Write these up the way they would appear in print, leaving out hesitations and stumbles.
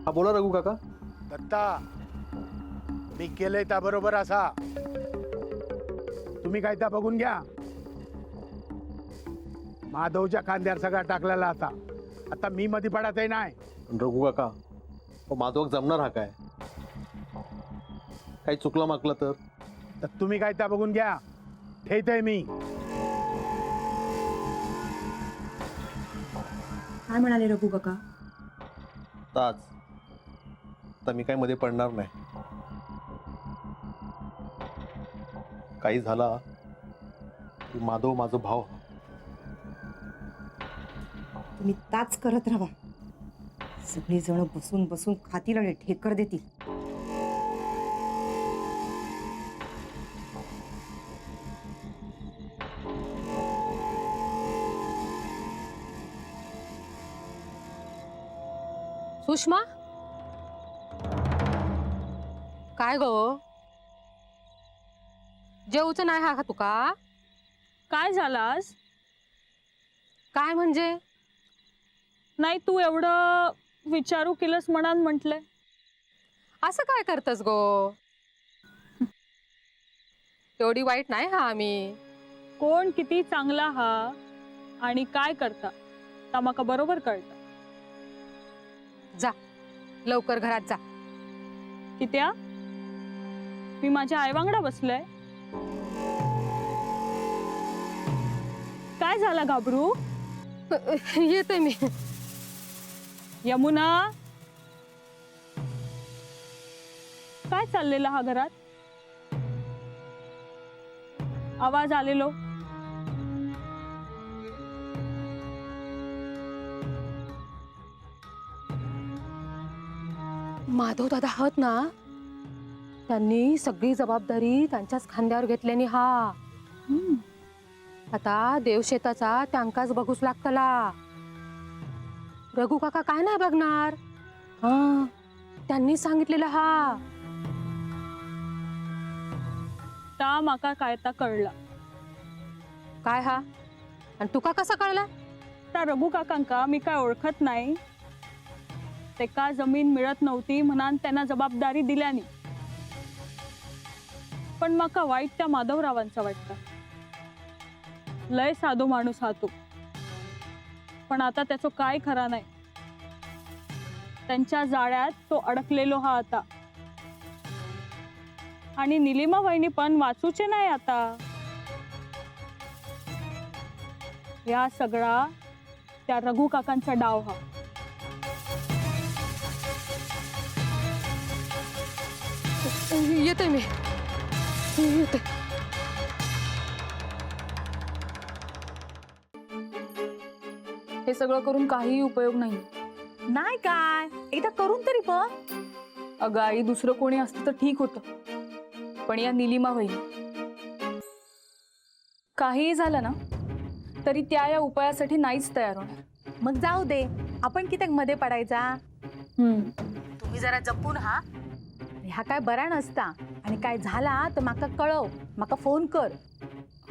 हा बोला रघु काका. दत्ता, मी केलंय त्याबरोबर असा तुम्ही काय त्या बघून घ्या. माधवच्या खांद्यावर सगळा टाकलेला आता आता मी मध्ये पडायचंय नाही. पण रघु काका, माधवक जमणार हा काय? काही चुकलं मागलं तर तुम्ही काय त्या बघून घ्या. ठेवतोय मी. काय म्हणाले रघु काका? ताज आता मी काही मध्ये पडणार नाही. काही झाला की माधव माझा भाव. तुम्ही ताच करत राहा. सगळी जण बसून बसून खातील आणि ठेकर देतील. सुषमा, काय गो जेवूचं नाही हा का तुका? काय झालं आज? काय म्हणजे? नाही तू एवढं विचारू केलंस म्हणान म्हटलंय. असं काय करतस गो? एवढी वाईट नाही हा आम्ही. कोण किती चांगला हा आणि काय करता ता माका बरोबर कळतं. जा लवकर घरात जा. कित्या? मी माझ्या आईवांगडा बसलंय. काय झालं घाबरू? येते मी. यमुना, काय चाललेलं हा घरात? आवाज आलेलो. माधव दादा आहात ना, त्यांनी सगळी जबाबदारी त्यांच्याच खांद्यावर घेतल्याने हा. आता देवशेताचा त्यांकाच बघूच लागतला. रघु काका काय नाही बघणार. हा, त्यांनी सांगितलेलं हा. ता माका काय ता कळला. काय हा? आणि तुका कसा कळला? त्या रघु काकांका मी काय ओळखत नाही. ते का जमीन मिळत नव्हती म्हणान त्यांना जबाबदारी दिल्यानी. पण माका वाईट त्या माधवरावांचा वाटतं. लय साधू माणूस हा तो. पण आता त्याचं काय खरा नाही. त्यांच्या जाळ्यात तो अडकलेलो हा आता. आणि निलिमा वहिनी पण वाचूचे नाही आता. या सगळा त्या रघु काकांचा डाव हा. येते मी. येते. हे सगळं करून काहीही उपयोग नाही. नाही काय, एकदा करून तरी बघ. अगं आई, दुसरं कोणी असतं तर ठीक होतं, पण या निलिमा वहिनी, काहीही झालं ना तरी त्या या उपायासाठी नाहीच तयार होणार. मग जाऊ दे, आपण किती मध्ये पडायचा. तुम्ही जरा जपून हा. ह्या काय बरा नसता आणि काय झाला तर माका कळव, माका फोन कर.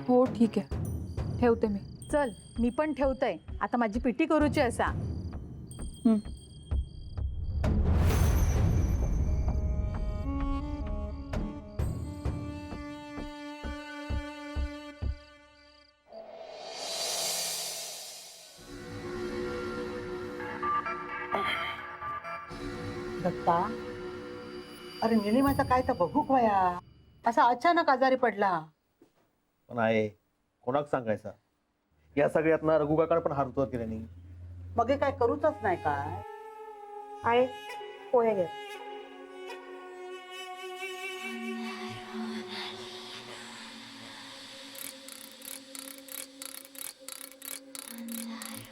हो ठीक आहे, ठेवते मी. चल, मी पण ठेवतय. आता माझी पिटी करूची असा. दत्ता, अरे निलिमाचा काय तर बघू वया. असा अचानक आजारी पडला. पण आहे कोणाक सांगायचा. या सगळ्यात ना रघु काकाने पण हार उतार केल्याने. मग हे काय करूच नाही काय. आहे पोहे घे.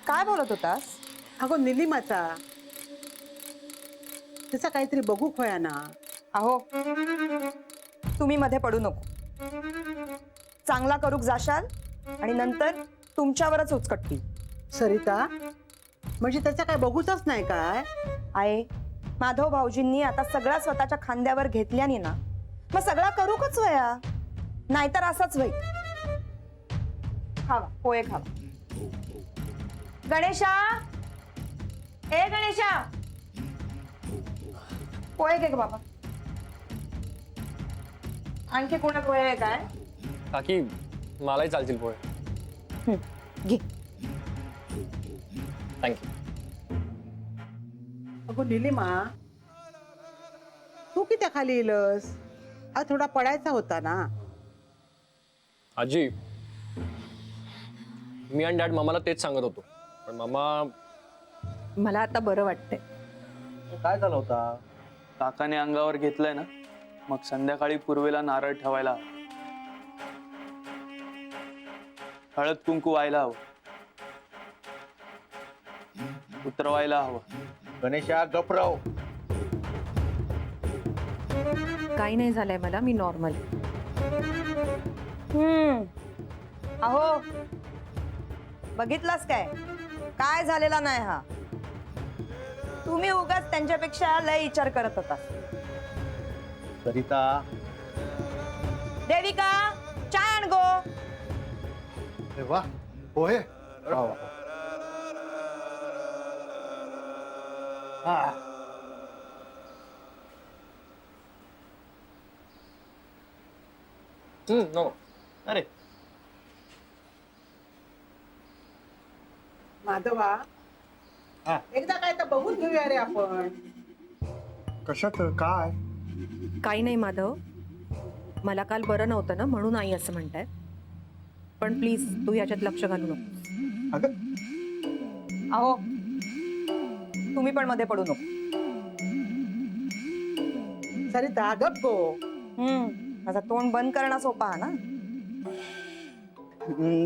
काय बोलत होतास? अगो निलिमाचा, तिचा काहीतरी बघू खोया ना. अहो, तुम्ही मध्ये पडू नको. चांगला करूक जाशाल आणि नंतर तुमच्यावरच उचकटतील. सरिता, म्हणजे त्याचा काय बघूच नाही काय. आहे माधव भाऊजींनी आता सगळा स्वतःच्या खांद्यावर घेतल्याने ना, मग सगळा करूकच वया. नाहीतर असाच होईल. खावा पोहे खावा. गणेशा, ए गणेशा, पोहे घे ग बाबा. आणखी कोणा पोहे आहे काय? काकी मलाही चालतील पोहे. घे. थँक्यू. अगो निलिमा, तू किती खाली येलस? थोडा पडायचा होता ना. आजी, मी आणि डॅड मामाला तेच सांगत होतो, पण मामा मला आता बरं वाटतंय. काय झाला होता? काकाने अंगावर घेतलंय ना, मग संध्याकाळी पूर्वेला नारळ ठेवायला हवं, हळद कुंकू व्हायला हवं, उतरवायला हवं. गणेशा गपराव. काही नाही झालंय मला, मी नॉर्मल. अहो, बघितलास काय झालेला नाही हा. तुम्ही उगाच त्यांच्यापेक्षा लय विचार करत होता. सरिता, देविका, चाय आण गो. अरे वा, पोहे. वा वा. हा. नको. अरे माधवा, हा. एकदा काय तर बघून घेऊया रे आपण. कशात काय? काही नाही माधव, मला काल बरं नव्हतं ना, म्हणून आई असं म्हणताय. पण प्लीज तू याच्यात लक्ष घालू नको. अगं, अहो, तुम्ही पण मध्ये पडू नको. सरिता गप गो. माझा तोंड बंद करणं सोपा हा ना.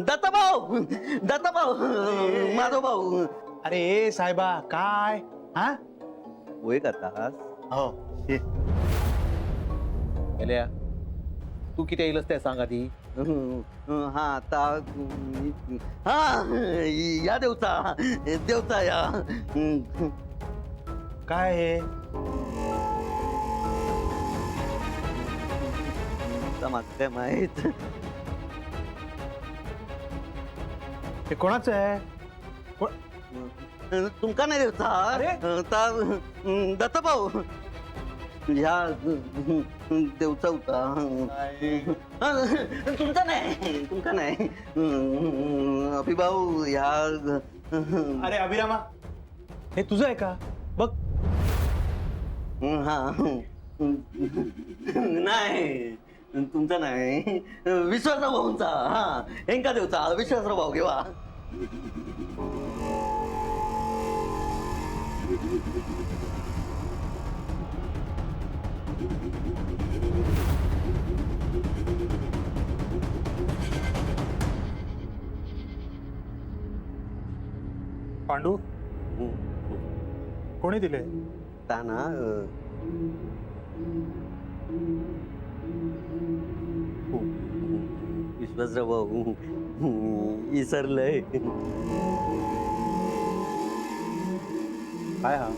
दत्ताभाऊ, दत्ताभाऊ, माधव भाऊ. अरे साहेबा, काय? हा, होय करतास? हो ये. गेल्या तू किती येईलच त्या सांग आधी. हा आता हा या देवता देवता या. काय हे? माझं काय माहित. हे कोणाचं आहे? तुमका नाही देवता. अरे? दत्ताभाऊ ह्या देवचा होता. तुमचा नाही, तुमका नाही. अभिभाऊ ह्या. अरे अभिरामा, हे तुझं आहे का? बघ. हा नाही, तुमचा नाही, विश्वासराव भाऊंचा. हा हेंका देवचा विश्वासराव भाऊ घेवा. पांडू, कोणी दिले? ताना विश्वासराव भाऊ विसरलंय. काय हा?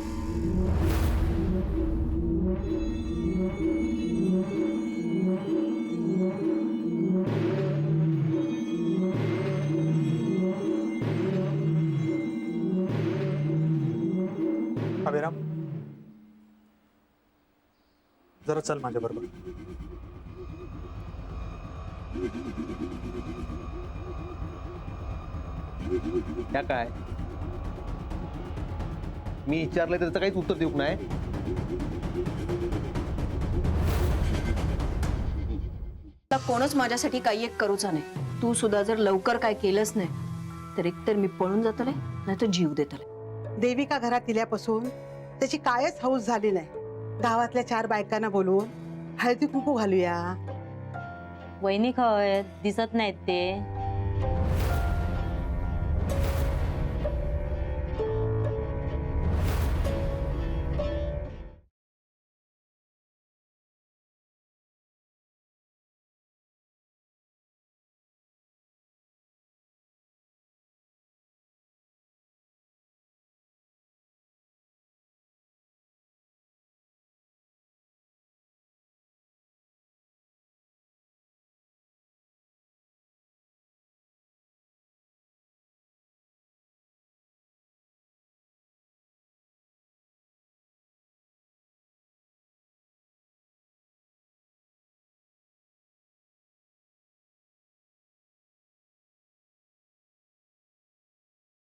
अभिराम, जरा चल माझ्या बरोबर. त्या काय मी विचारलं त्याचं काहीच उत्तर देऊ नाही. आता कोणच माझ्यासाठी काही एक करूचा नाही. तू सुद्धा जर लवकर काय केलंच नाही तर एकतर मी पळून जातले, नाही तर जीव देतले. देविका घरात इल्यापासून त्याची कायच हौस झाली नाही. गावातल्या 4 बायकांना बोलवून हळदी कुंकू घालूया. वहिनी खय दिसत नाहीत ते.